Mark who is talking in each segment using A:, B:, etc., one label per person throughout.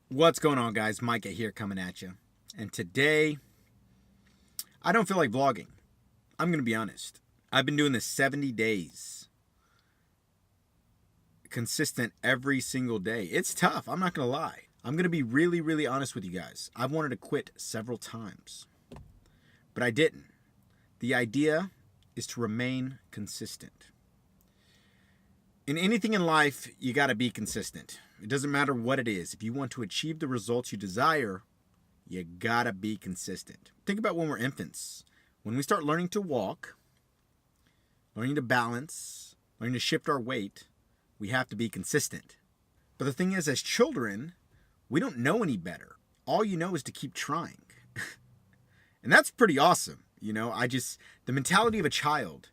A: What's going on, guys? Micah here coming at you. And today, I don't feel like vlogging. I'm going to be honest. I've been doing this 70 days. Consistent every single day. It's tough. I'm not going to lie. I'm going to be really, really honest with you guys. I've wanted to quit several times, but I didn't. The idea is to remain consistent. In anything in life, you got to be consistent. It doesn't matter what it is. If you want to achieve the results you desire, you got to be consistent. Think about when we're infants. When we start learning to walk, learning to balance, learning to shift our weight, we have to be consistent. But the thing is, as children, we don't know any better. All you know is to keep trying. And that's pretty awesome. The mentality of a child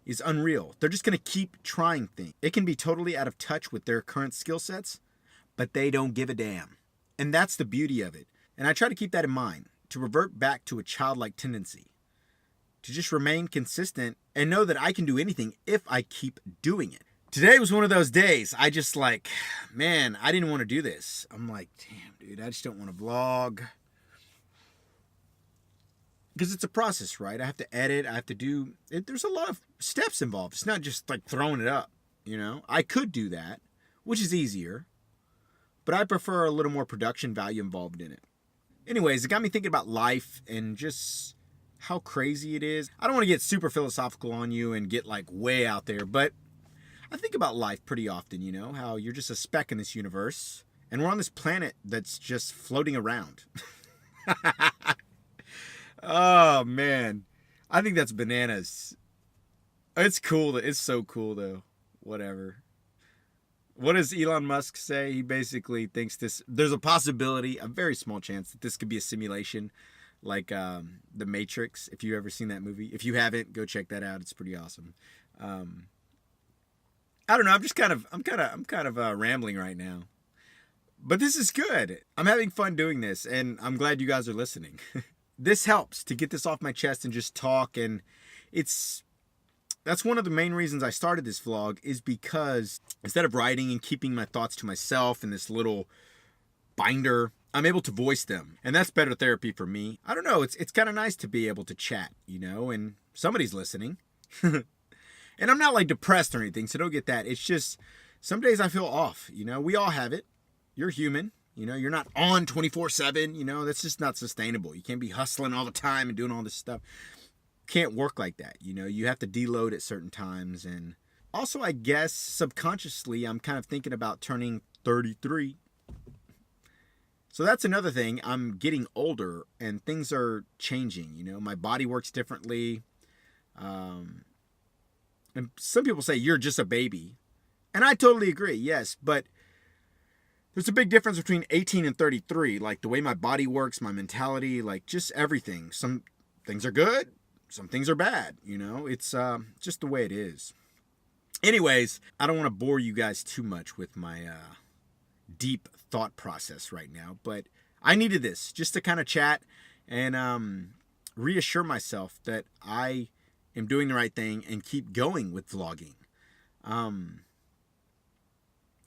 A: is unreal. They're just going to keep trying things. It can be totally out of touch with their current skill sets, but they don't give a damn. And that's the beauty of it. And I try to keep that in mind, to revert back to a childlike tendency, to just remain consistent and know that I can do anything if I keep doing it. Today was one of those days. I didn't want to do this. I'm like, damn, dude, I just don't want to vlog. Because it's a process, right? I have to edit. I have to do it. There's a lot of steps involved. It's not just like throwing it up, I could do that, which is easier, but I prefer a little more production value involved in it. Anyways, it got me thinking about life and just how crazy it is. I don't want to get super philosophical on you and get like way out there, but I think about life pretty often, how you're just a speck in this universe and we're on this planet that's just floating around. Oh, man. I think that's bananas. It's cool. It's so cool, though. Whatever. What does Elon Musk say? He basically thinks there's a possibility, a very small chance, that this could be a simulation like The Matrix, if you've ever seen that movie. If you haven't, go check that out. It's pretty awesome. I don't know. I'm kind of rambling right now. But this is good. I'm having fun doing this, and I'm glad you guys are listening. This helps to get this off my chest and just talk, and that's one of the main reasons I started this vlog, is because instead of writing and keeping my thoughts to myself in this little binder, I'm able to voice them, and that's better therapy for me. I don't know, it's kind of nice to be able to chat, and somebody's listening. And I'm not like depressed or anything, so don't get that. It's just some days I feel off, we all have it. You're human. You're not on 24/7, that's just not sustainable. You can't be hustling all the time and doing all this stuff. Can't work like that. You have to deload at certain times. And also, I guess subconsciously, I'm kind of thinking about turning 33. So that's another thing. I'm getting older and things are changing. My body works differently. And some people say you're just a baby. And I totally agree. Yes, but there's a big difference between 18 and 33, like the way my body works, my mentality, like just everything. Some things are good, some things are bad, It's just the way it is. Anyways, I don't want to bore you guys too much with my deep thought process right now, but I needed this just to kind of chat and reassure myself that I am doing the right thing and keep going with vlogging.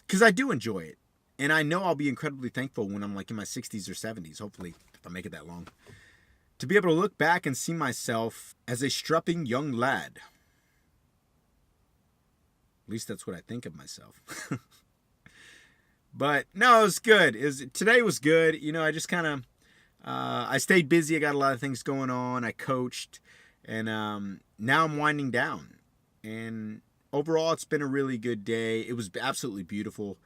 A: Because I do enjoy it. And I know I'll be incredibly thankful when I'm like in my 60s or 70s, hopefully, if I make it that long, to be able to look back and see myself as a strapping young lad. At least that's what I think of myself. But no, it was good. Today was good. I just kind of, I stayed busy. I got a lot of things going on. I coached. And now I'm winding down. And overall, it's been a really good day. It was absolutely beautiful.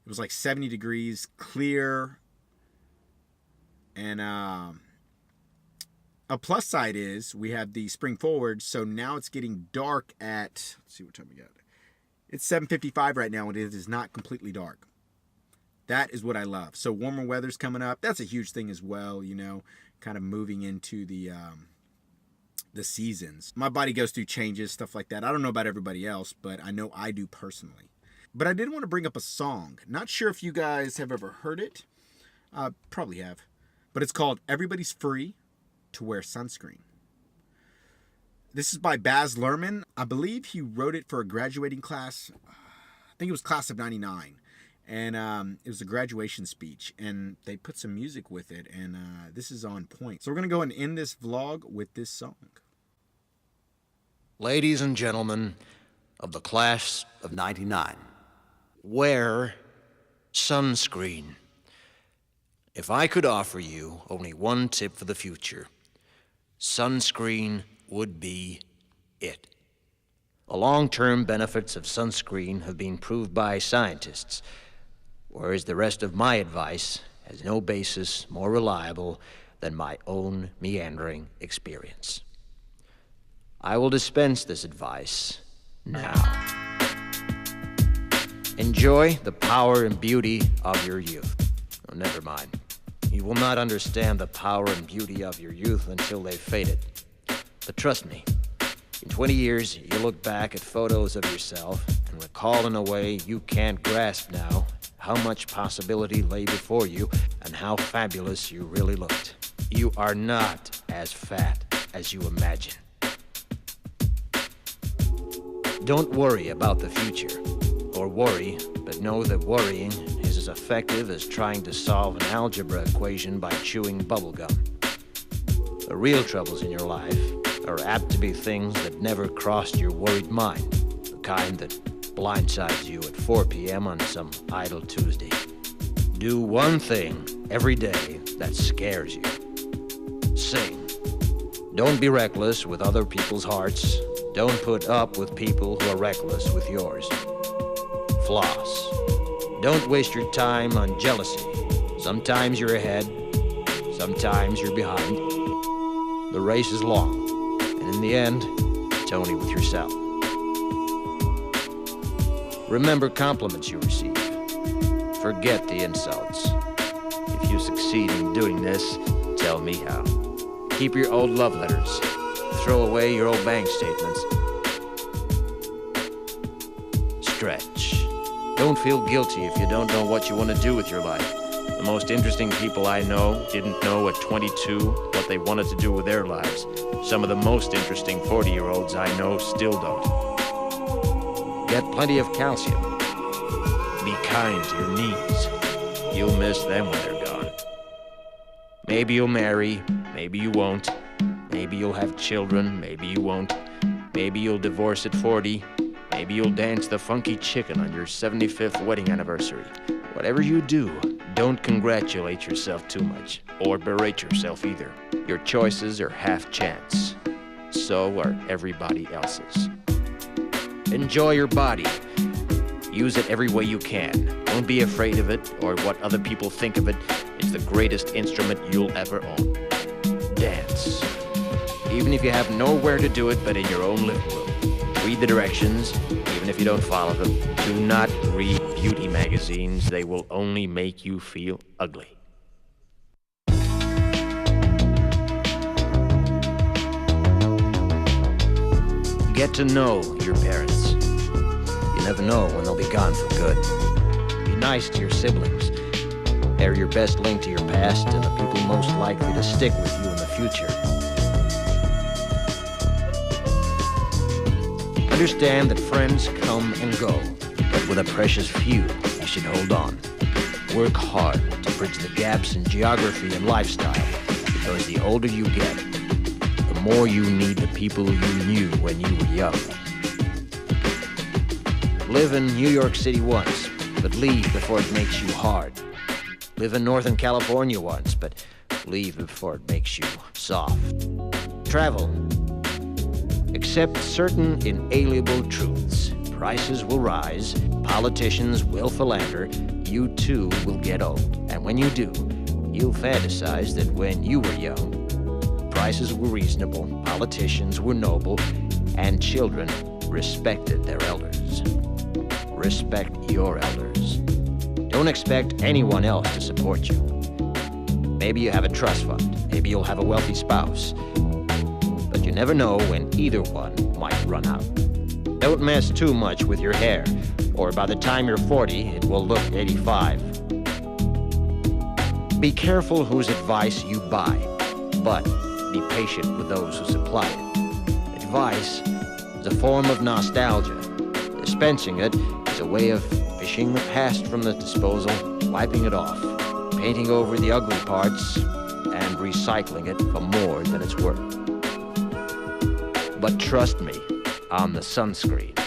A: It was like 70 degrees, clear. And a plus side is we have the spring forward, so now it's getting dark at, let's see what time we got. It's 7:55 right now, and it is not completely dark. That is what I love. So warmer weather's coming up. That's a huge thing as well, kind of moving into the seasons. My body goes through changes, stuff like that. I don't know about everybody else, but I know I do personally. But I did want to bring up a song. Not sure if you guys have ever heard it. Probably have. But it's called Everybody's Free to Wear Sunscreen. This is by Baz Luhrmann. I believe he wrote it for a graduating class. I think it was class of 99. And it was a graduation speech, and they put some music with it, and this is on point. So we're going to go and end this vlog with this song.
B: Ladies and gentlemen of the class of 99, wear sunscreen. If I could offer you only one tip for the future, sunscreen would be it. The long-term benefits of sunscreen have been proved by scientists, whereas the rest of my advice has no basis more reliable than my own meandering experience. I will dispense this advice now. Enjoy the power and beauty of your youth. Oh, never mind. You will not understand the power and beauty of your youth until they've faded. But trust me, in 20 years, you look back at photos of yourself and recall in a way you can't grasp now how much possibility lay before you and how fabulous you really looked. You are not as fat as you imagine. Don't worry about the future, or worry, but know that worrying is as effective as trying to solve an algebra equation by chewing bubblegum. The real troubles in your life are apt to be things that never crossed your worried mind, the kind that blindsides you at 4 p.m. on some idle Tuesday. Do one thing every day that scares you. Sing. Don't be reckless with other people's hearts. Don't put up with people who are reckless with yours. Floss. Don't waste your time on jealousy. Sometimes you're ahead, sometimes you're behind. The race is long, and in the end, it's only with yourself. Remember compliments you receive. Forget the insults. If you succeed in doing this, tell me how. Keep your old love letters. Throw away your old bank statements. Stretch. Don't feel guilty if you don't know what you want to do with your life. The most interesting people I know didn't know at 22 what they wanted to do with their lives. Some of the most interesting 40-year-olds I know still don't. Get plenty of calcium. Be kind to your knees. You'll miss them when they're gone. Maybe you'll marry, maybe you won't. Maybe you'll have children, maybe you won't. Maybe you'll divorce at 40. Maybe you'll dance the funky chicken on your 75th wedding anniversary. Whatever you do, don't congratulate yourself too much, or berate yourself either. Your choices are half chance. So are everybody else's. Enjoy your body. Use it every way you can. Don't be afraid of it or what other people think of it. It's the greatest instrument you'll ever own. Dance. Even if you have nowhere to do it but in your own living room. Read the directions, even if you don't follow them. Do not read beauty magazines. They will only make you feel ugly. Get to know your parents. You never know when they'll be gone for good. Be nice to your siblings. They're your best link to your past and the people most likely to stick with you in the future. Understand that friends come and go, but with a precious few, you should hold on. Work hard to bridge the gaps in geography and lifestyle, because the older you get, the more you need the people you knew when you were young. Live in New York City once, but leave before it makes you hard. Live in Northern California once, but leave before it makes you soft. Travel. Accept certain inalienable truths. Prices will rise, politicians will philander, you too will get old. And when you do, you'll fantasize that when you were young, prices were reasonable, politicians were noble, and children respected their elders. Respect your elders. Don't expect anyone else to support you. Maybe you have a trust fund, maybe you'll have a wealthy spouse, but you never know when either one might run out. Don't mess too much with your hair, or by the time you're 40, it will look 85. Be careful whose advice you buy, but be patient with those who supply it. Advice is a form of nostalgia. Dispensing it is a way of fishing the past from the disposal, wiping it off, painting over the ugly parts, and recycling it for more than it's worth. But trust me on the sunscreen.